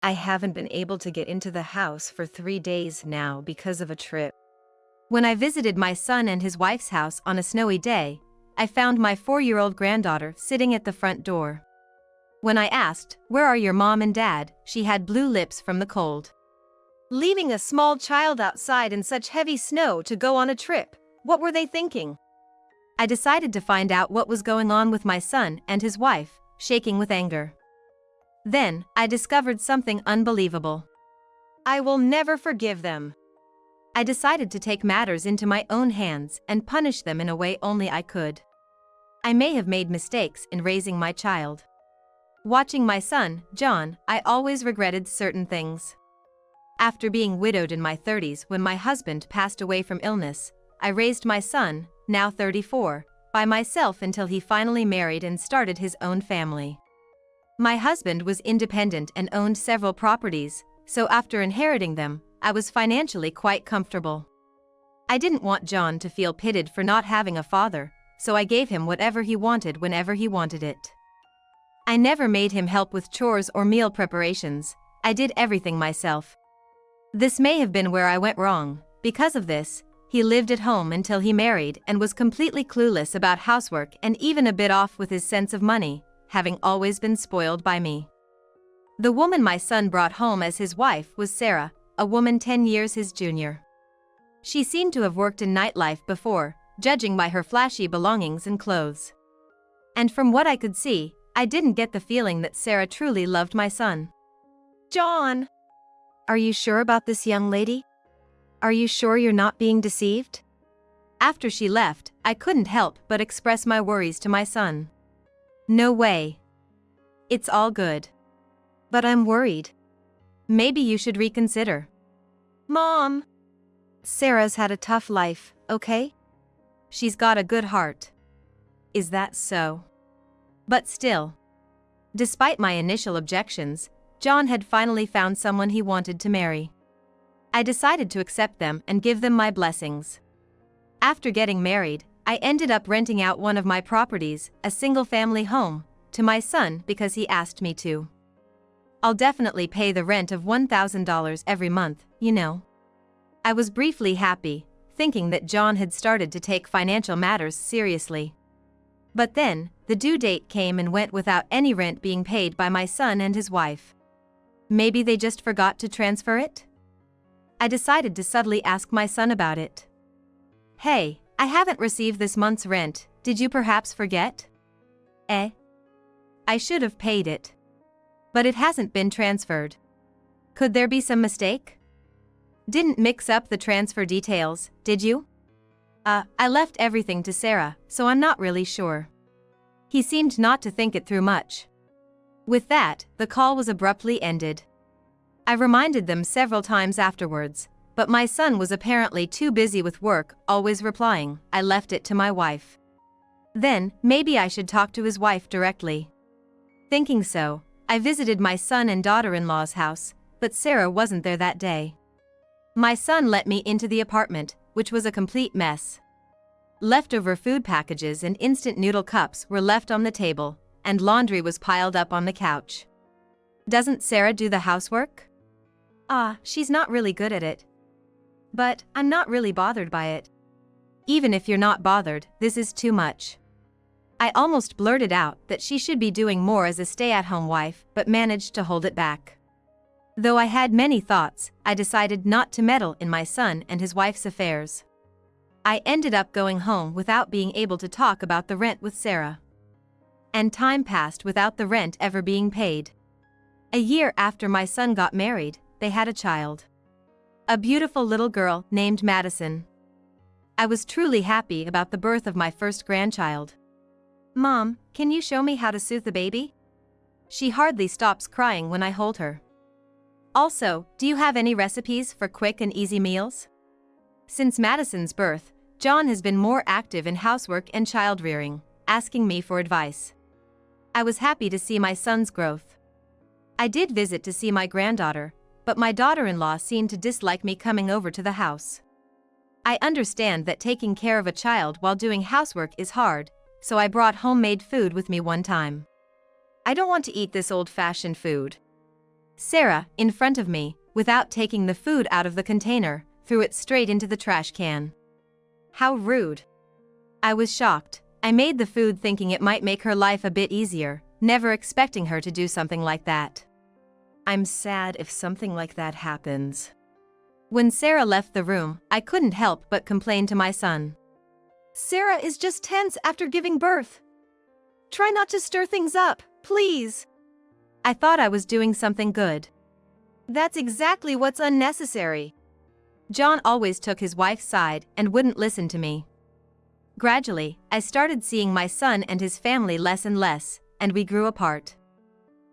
I haven't been able to get into the house for 3 days now because of a trip. When I visited my son and his wife's house on a snowy day, I found my 4-year-old granddaughter sitting at the front door. When I asked, "Where are your mom and dad?" she had blue lips from the cold. Leaving a small child outside in such heavy snow to go on a trip, what were they thinking? I decided to find out what was going on with my son and his wife, shaking with anger. Then, I discovered something unbelievable. I will never forgive them. I decided to take matters into my own hands and punish them in a way only I could. I may have made mistakes in raising my child. Watching my son, John, I always regretted certain things. After being widowed in my 30s when my husband passed away from illness, I raised my son, now 34, by myself until he finally married and started his own family. My husband was independent and owned several properties, so after inheriting them, I was financially quite comfortable. I didn't want John to feel pitied for not having a father, so I gave him whatever he wanted whenever he wanted it. I never made him help with chores or meal preparations. I did everything myself. This may have been where I went wrong. Because of this, he lived at home until he married and was completely clueless about housework and even a bit off with his sense of money, having always been spoiled by me. The woman my son brought home as his wife was Sarah, a woman 10 years his junior. She seemed to have worked in nightlife before, judging by her flashy belongings and clothes. And from what I could see, I didn't get the feeling that Sarah truly loved my son. "John! Are you sure about this young lady? Are you sure you're not being deceived?" After she left, I couldn't help but express my worries to my son. "No way. It's all good. But I'm worried. Maybe you should reconsider." "Mom! Sarah's had a tough life, okay? She's got a good heart." "Is that so?" But still. Despite my initial objections, John had finally found someone he wanted to marry. I decided to accept them and give them my blessings. After getting married, I ended up renting out one of my properties, a single-family home, to my son because he asked me to. I'll definitely pay the rent of $1,000 every month, you know. I was briefly happy, thinking that John had started to take financial matters seriously. But then, the due date came and went without any rent being paid by my son and his wife. Maybe they just forgot to transfer it? I decided to subtly ask my son about it. "Hey, I haven't received this month's rent, did you perhaps forget?" I should have paid it. But it hasn't been transferred. Could there be some mistake? Didn't mix up the transfer details, did you? I left everything to Sarah, so I'm not really sure. He seemed not to think it through much. With that, the call was abruptly ended. I reminded them several times afterwards, but my son was apparently too busy with work, always replying, "I left it to my wife." Then, maybe I should talk to his wife directly. Thinking so, I visited my son and daughter-in-law's house, but Sarah wasn't there that day. My son let me into the apartment, which was a complete mess. Leftover food packages and instant noodle cups were left on the table, and laundry was piled up on the couch. Doesn't Sarah do the housework? She's not really good at it. But I'm not really bothered by it. Even if you're not bothered, this is too much. I almost blurted out that she should be doing more as a stay-at-home wife, but managed to hold it back. Though I had many thoughts, I decided not to meddle in my son and his wife's affairs. I ended up going home without being able to talk about the rent with Sarah. And time passed without the rent ever being paid. A year after my son got married, they had a child. A beautiful little girl named Madison. I was truly happy about the birth of my first grandchild. "Mom, can you show me how to soothe the baby?" She hardly stops crying when I hold her. "Also, do you have any recipes for quick and easy meals?" Since Madison's birth, John has been more active in housework and child-rearing, asking me for advice. I was happy to see my son's growth. I did visit to see my granddaughter, but my daughter-in-law seemed to dislike me coming over to the house. I understand that taking care of a child while doing housework is hard, so I brought homemade food with me one time. "I don't want to eat this old-fashioned food," Sarah, in front of me, without taking the food out of the container, threw it straight into the trash can. How rude. I was shocked. I made the food thinking it might make her life a bit easier, never expecting her to do something like that. I'm sad if something like that happens. When Sarah left the room, I couldn't help but complain to my son. Sarah is just tense after giving birth. Try not to stir things up, please. I thought I was doing something good. That's exactly what's unnecessary. John always took his wife's side and wouldn't listen to me. Gradually, I started seeing my son and his family less and less, and we grew apart.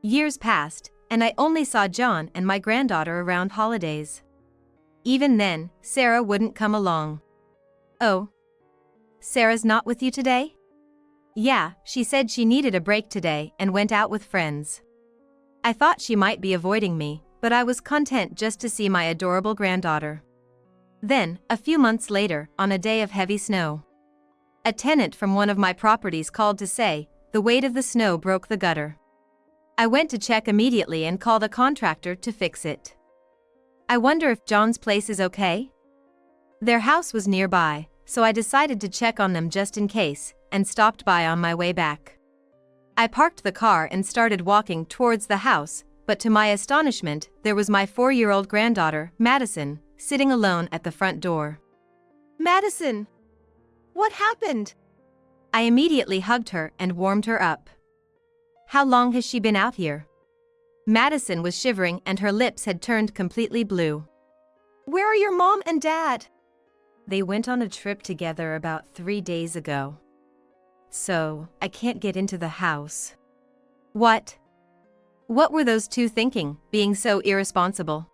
Years passed, and I only saw John and my granddaughter around holidays. Even then, Sarah wouldn't come along. Oh. Sarah's not with you today? Yeah, she said she needed a break today and went out with friends. I thought she might be avoiding me, but I was content just to see my adorable granddaughter. Then, a few months later, on a day of heavy snow, a tenant from one of my properties called to say the weight of the snow broke the gutter. I went to check immediately and called a contractor to fix it. I wonder if John's place is okay? Their house was nearby, so I decided to check on them just in case, and stopped by on my way back. I parked the car and started walking towards the house, but to my astonishment, there was my 4-year-old granddaughter, Madison, sitting alone at the front door. Madison! What happened? I immediately hugged her and warmed her up. How long has she been out here? Madison was shivering and her lips had turned completely blue. Where are your mom and dad? They went on a trip together about 3 days ago. So, I can't get into the house. What? What were those two thinking, being so irresponsible?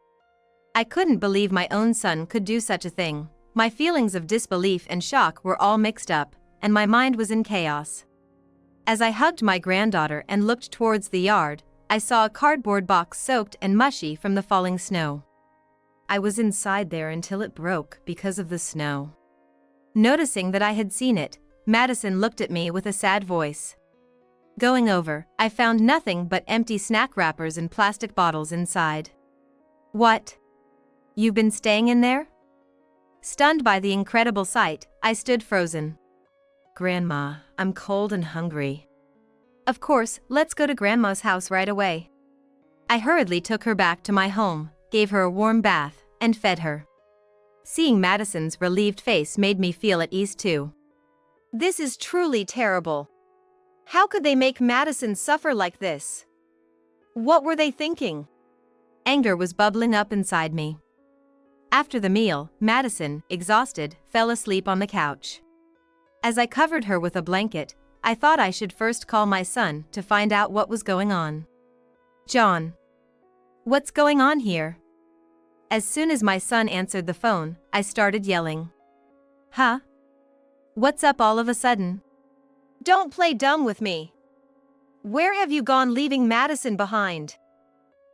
I couldn't believe my own son could do such a thing. My feelings of disbelief and shock were all mixed up, and my mind was in chaos. As I hugged my granddaughter and looked towards the yard, I saw a cardboard box soaked and mushy from the falling snow. I was inside there until it broke because of the snow. Noticing that I had seen it, Madison looked at me with a sad voice. Going over, I found nothing but empty snack wrappers and plastic bottles inside. What? You've been staying in there? Stunned by the incredible sight, I stood frozen. Grandma, I'm cold and hungry. Of course, let's go to Grandma's house right away. I hurriedly took her back to my home, gave her a warm bath, and fed her. Seeing Madison's relieved face made me feel at ease too. This is truly terrible. How could they make Madison suffer like this? What were they thinking? Anger was bubbling up inside me. After the meal, Madison, exhausted, fell asleep on the couch. As I covered her with a blanket, I thought I should first call my son to find out what was going on. John. What's going on here? As soon as my son answered the phone, I started yelling. Huh? What's up all of a sudden? Don't play dumb with me. Where have you gone leaving Madison behind?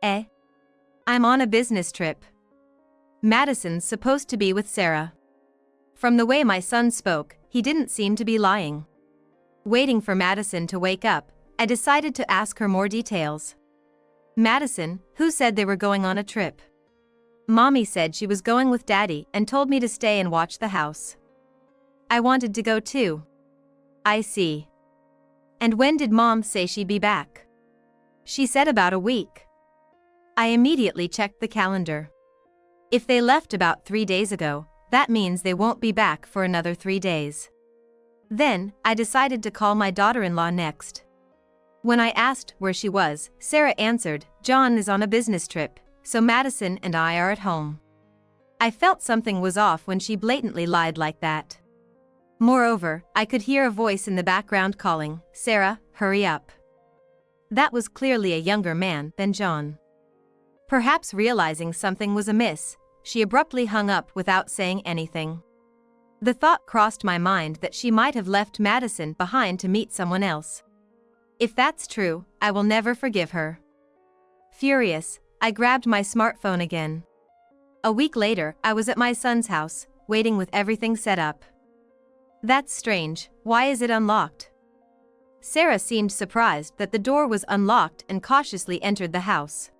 I'm on a business trip. Madison's supposed to be with Sarah. From the way my son spoke, he didn't seem to be lying. Waiting for Madison to wake up, I decided to ask her more details. Madison, who said they were going on a trip? Mommy said she was going with Daddy and told me to stay and watch the house. I wanted to go too. I see. And when did Mom say she'd be back? She said about a week. I immediately checked the calendar. If they left about 3 days ago, that means they won't be back for another 3 days. Then, I decided to call my daughter-in-law next. When I asked where she was, Sarah answered, John is on a business trip, so Madison and I are at home. I felt something was off when she blatantly lied like that. Moreover, I could hear a voice in the background calling, Sarah, hurry up. That was clearly a younger man than John. Perhaps realizing something was amiss, she abruptly hung up without saying anything. The thought crossed my mind that she might have left Madison behind to meet someone else. If that's true, I will never forgive her. Furious, I grabbed my smartphone again. A week later, I was at my son's house, waiting with everything set up. That's strange, why is it unlocked? Sarah seemed surprised that the door was unlocked and cautiously entered the house.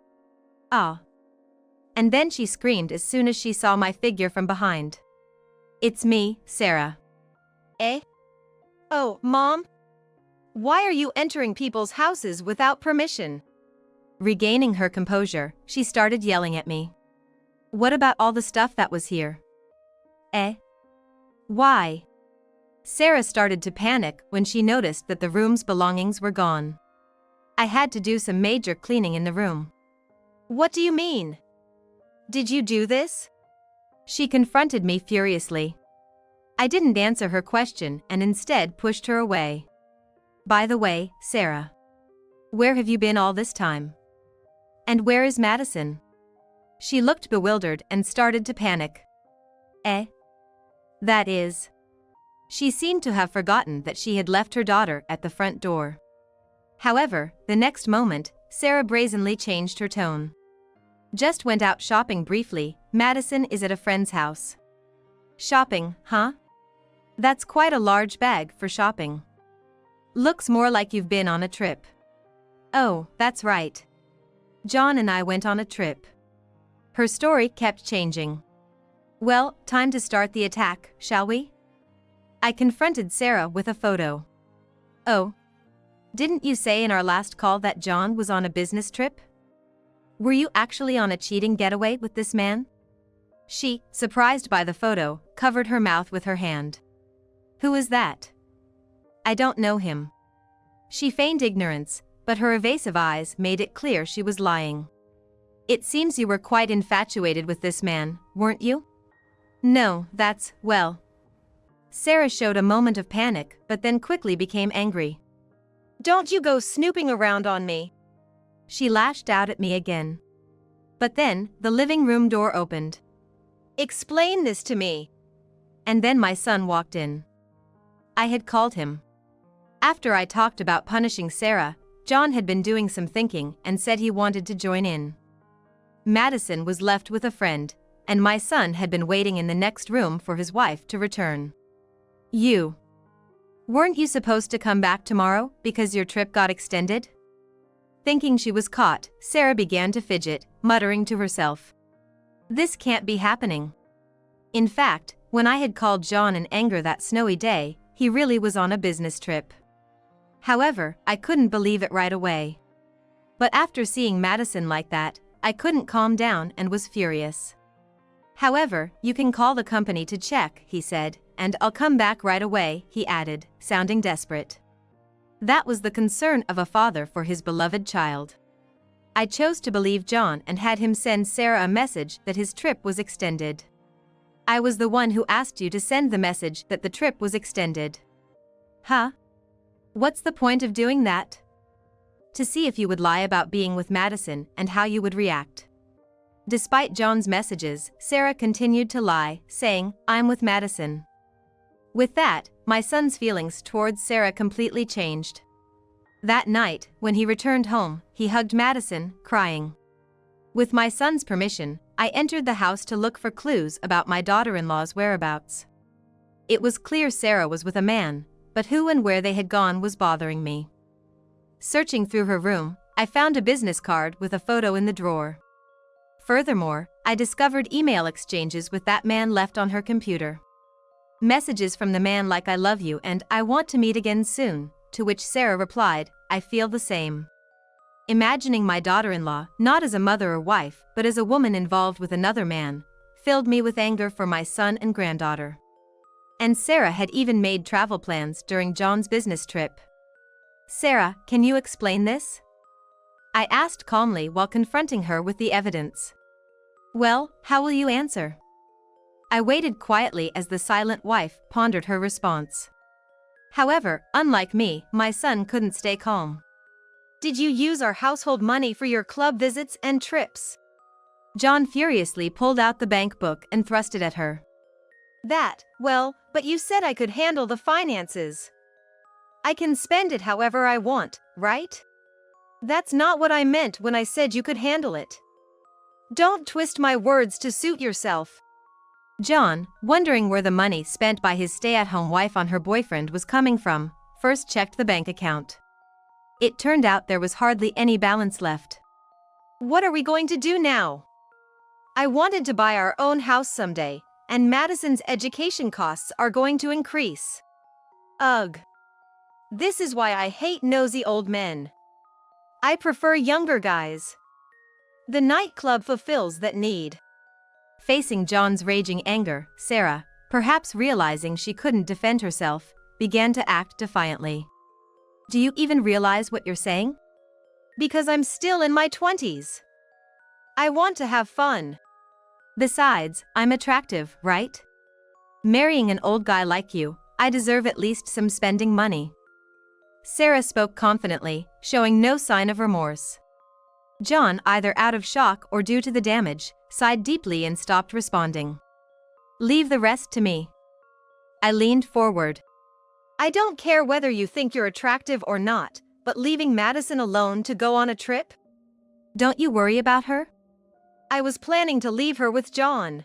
Ah. And then she screamed as soon as she saw my figure from behind. It's me, Sarah. Eh? Oh, Mom? Why are you entering people's houses without permission? Regaining her composure, she started yelling at me. What about all the stuff that was here? Eh? Why? Sarah started to panic when she noticed that the room's belongings were gone. I had to do some major cleaning in the room. What do you mean? Did you do this? She confronted me furiously. I didn't answer her question and instead pushed her away. By the way, Sarah. Where have you been all this time? And where is Madison? She looked bewildered and started to panic. Eh? That is. She seemed to have forgotten that she had left her daughter at the front door. However, the next moment, Sarah brazenly changed her tone. Just went out shopping briefly. Madison is at a friend's house. Shopping, huh? That's quite a large bag for shopping. Looks more like you've been on a trip. Oh, that's right. John and I went on a trip. Her story kept changing. Well, time to start the attack, shall we? I confronted Sarah with a photo. Oh. Didn't you say in our last call that John was on a business trip? Were you actually on a cheating getaway with this man? She, surprised by the photo, covered her mouth with her hand. Who is that? I don't know him. She feigned ignorance, but her evasive eyes made it clear she was lying. It seems you were quite infatuated with this man, weren't you? No, that's, well. Sarah showed a moment of panic, but then quickly became angry. Don't you go snooping around on me. She lashed out at me again. But then, the living room door opened. Explain this to me. And then my son walked in. I had called him. After I talked about punishing Sarah, John had been doing some thinking and said he wanted to join in. Madison was left with a friend, and my son had been waiting in the next room for his wife to return. You. Weren't you supposed to come back tomorrow because your trip got extended? Thinking she was caught, Sarah began to fidget, muttering to herself. This can't be happening. In fact, when I had called John in anger that snowy day, he really was on a business trip. However, I couldn't believe it right away. But after seeing Madison like that, I couldn't calm down and was furious. However, you can call the company to check, he said, and I'll come back right away, he added, sounding desperate. That was the concern of a father for his beloved child. I chose to believe John and had him send Sarah a message that his trip was extended. I was the one who asked you to send the message that the trip was extended. Huh? What's the point of doing that? To see if you would lie about being with Madison and how you would react. Despite John's messages, Sarah continued to lie, saying, I'm with Madison. With that, my son's feelings towards Sarah completely changed. That night, when he returned home, he hugged Madison, crying. With my son's permission, I entered the house to look for clues about my daughter-in-law's whereabouts. It was clear Sarah was with a man, but who and where they had gone was bothering me. Searching through her room, I found a business card with a photo in the drawer. Furthermore, I discovered email exchanges with that man left on her computer. Messages from the man like I love you and I want to meet again soon, to which Sarah replied, I feel the same. Imagining my daughter-in-law, not as a mother or wife, but as a woman involved with another man, filled me with anger for my son and granddaughter. And Sarah had even made travel plans during John's business trip. Sarah, can you explain this? I asked calmly while confronting her with the evidence. Well, how will you answer? I waited quietly as the silent wife pondered her response. However, unlike me, my son couldn't stay calm. Did you use our household money for your club visits and trips? John furiously pulled out the bank book and thrust it at her. Well, but you said I could handle the finances. I can spend it however I want, right? That's not what I meant when I said you could handle it. Don't twist my words to suit yourself. John, wondering where the money spent by his stay-at-home wife on her boyfriend was coming from, first checked the bank account. It turned out there was hardly any balance left. What are we going to do now? I wanted to buy our own house someday, and Madison's education costs are going to increase. Ugh. This is why I hate nosy old men. I prefer younger guys. The nightclub fulfills that need. Facing John's raging anger, Sarah, perhaps realizing she couldn't defend herself, began to act defiantly. Do you even realize what you're saying? Because I'm still in my 20s. I want to have fun. Besides, I'm attractive, right? Marrying an old guy like you, I deserve at least some spending money. Sarah spoke confidently, showing no sign of remorse. John, either out of shock or due to the damage, sighed deeply and stopped responding. Leave the rest to me. I leaned forward. I don't care whether you think you're attractive or not, but leaving Madison alone to go on a trip? Don't you worry about her? I was planning to leave her with John.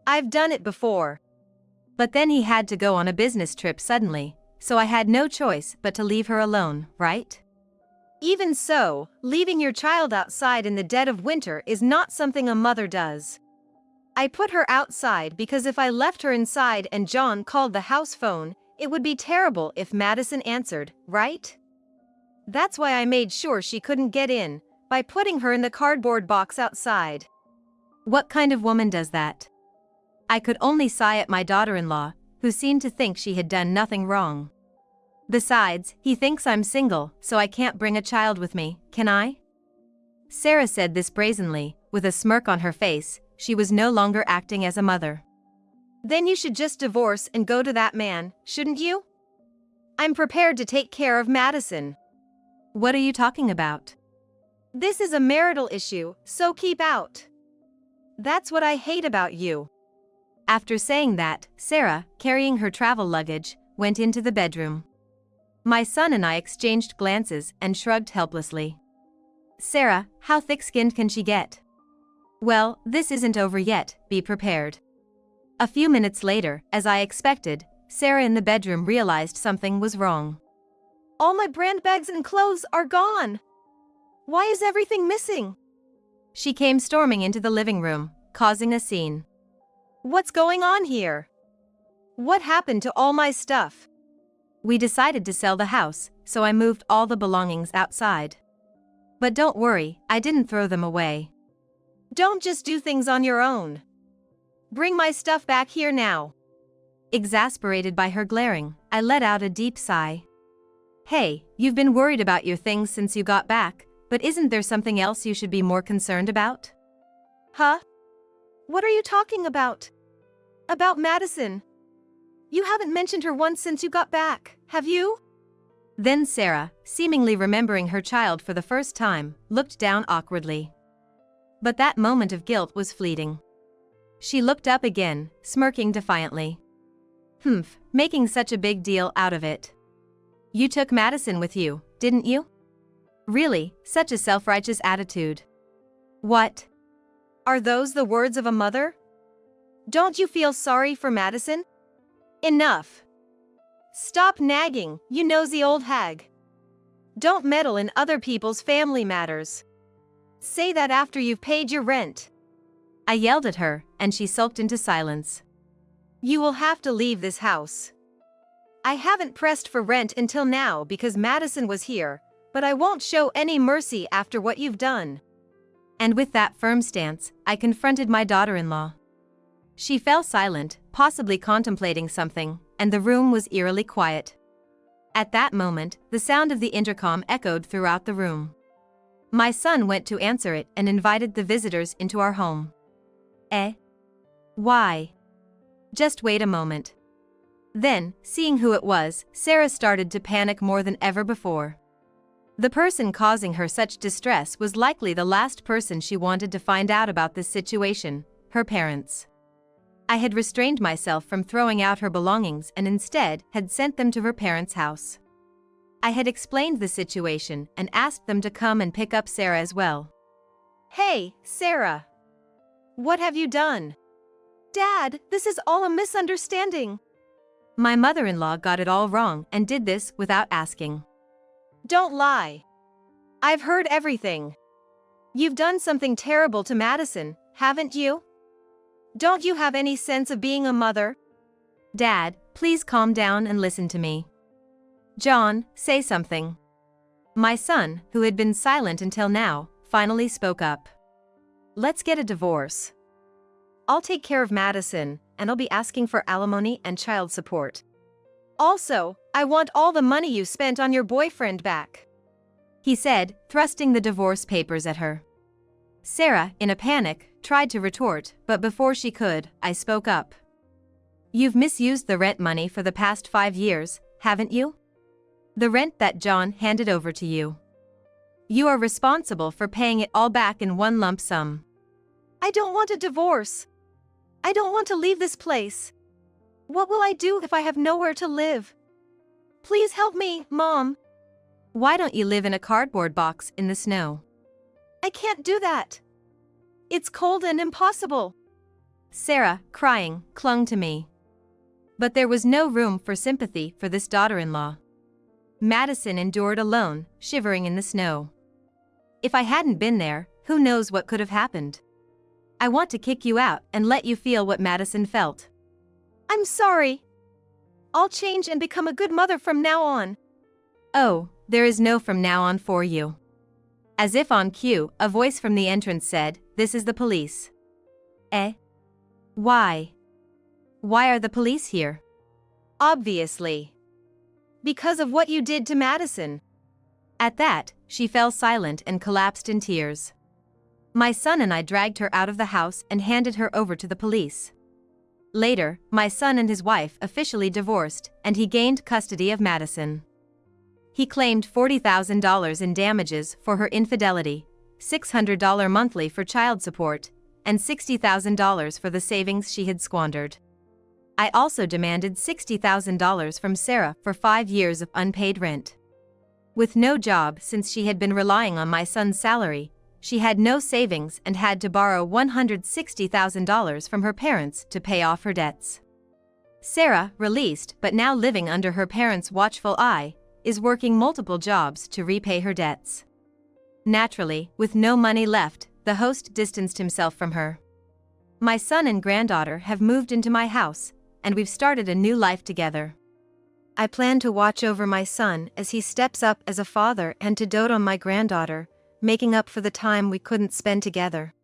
I've done it before. But then he had to go on a business trip suddenly, so I had no choice but to leave her alone, right? Even so, leaving your child outside in the dead of winter is not something a mother does. I put her outside because if I left her inside and John called the house phone, it would be terrible if Madison answered, right? That's why I made sure she couldn't get in, by putting her in the cardboard box outside. What kind of woman does that? I could only sigh at my daughter-in-law, who seemed to think she had done nothing wrong. Besides, he thinks I'm single, so I can't bring a child with me, can I? Sarah said this brazenly, with a smirk on her face. She was no longer acting as a mother. Then you should just divorce and go to that man, shouldn't you? I'm prepared to take care of Madison. What are you talking about? This is a marital issue, so keep out. That's what I hate about you. After saying that, Sarah, carrying her travel luggage, went into the bedroom. My son and I exchanged glances and shrugged helplessly. Sarah, how thick-skinned can she get? Well, this isn't over yet, be prepared. A few minutes later, as I expected, Sarah in the bedroom realized something was wrong. All my brand bags and clothes are gone. Why is everything missing? She came storming into the living room, causing a scene. What's going on here? What happened to all my stuff? We decided to sell the house, so I moved all the belongings outside. But don't worry, I didn't throw them away. Don't just do things on your own. Bring my stuff back here now. Exasperated by her glaring, I let out a deep sigh. Hey, you've been worried about your things since you got back, but isn't there something else you should be more concerned about? Huh? What are you talking about? About Madison? You haven't mentioned her once since you got back, have you? Then Sarah, seemingly remembering her child for the first time, looked down awkwardly. But that moment of guilt was fleeting. She looked up again, smirking defiantly. Making such a big deal out of it. You took Madison with you, didn't you? Really, such a self-righteous attitude. What? Are those the words of a mother? Don't you feel sorry for Madison? Enough. Stop nagging, you nosy old hag. Don't meddle in other people's family matters. Say that after you've paid your rent. I yelled at her, and she sulked into silence. You will have to leave this house. I haven't pressed for rent until now because Madison was here, but I won't show any mercy after what you've done. And with that firm stance, I confronted my daughter-in-law. She fell silent, possibly contemplating something, and the room was eerily quiet. At that moment, the sound of the intercom echoed throughout the room. My son went to answer it and invited the visitors into our home. Why? Just wait a moment. Then, seeing who it was, Sarah started to panic more than ever before. The person causing her such distress was likely the last person she wanted to find out about this situation, her parents. I had restrained myself from throwing out her belongings and instead had sent them to her parents' house. I had explained the situation and asked them to come and pick up Sarah as well. Hey, Sarah. What have you done? Dad, this is all a misunderstanding. My mother-in-law got it all wrong and did this without asking. Don't lie. I've heard everything. You've done something terrible to Madison, haven't you? Don't you have any sense of being a mother? Dad, please calm down and listen to me. John, say something. My son, who had been silent until now, finally spoke up. Let's get a divorce. I'll take care of Madison, and I'll be asking for alimony and child support. Also, I want all the money you spent on your boyfriend back, he said, thrusting the divorce papers at her. Sarah, in a panic, tried to retort, but before she could, I spoke up. You've misused the rent money for the past 5 years, haven't you? The rent that John handed over to you. You are responsible for paying it all back in one lump sum. I don't want a divorce. I don't want to leave this place. What will I do if I have nowhere to live? Please help me, Mom. Why don't you live in a cardboard box in the snow? I can't do that. It's cold and impossible. Sarah, crying, clung to me. But there was no room for sympathy for this daughter-in-law. Madison endured alone, shivering in the snow. If I hadn't been there, who knows what could have happened? I want to kick you out and let you feel what Madison felt. I'm sorry. I'll change and become a good mother from now on. Oh, there is no from now on for you. As if on cue, a voice from the entrance said, "This is the police." Eh? Why? Why are the police here? Obviously. Because of what you did to Madison. At that, she fell silent and collapsed in tears. My son and I dragged her out of the house and handed her over to the police. Later, my son and his wife officially divorced, and he gained custody of Madison. He claimed $40,000 in damages for her infidelity, $600 monthly for child support, and $60,000 for the savings she had squandered. I also demanded $60,000 from Sarah for 5 years of unpaid rent. With no job since she had been relying on my son's salary, she had no savings and had to borrow $160,000 from her parents to pay off her debts. Sarah, released but now living under her parents' watchful eye, is working multiple jobs to repay her debts. Naturally, with no money left, the host distanced himself from her. My son and granddaughter have moved into my house, and we've started a new life together. I plan to watch over my son as he steps up as a father and to dote on my granddaughter, making up for the time we couldn't spend together.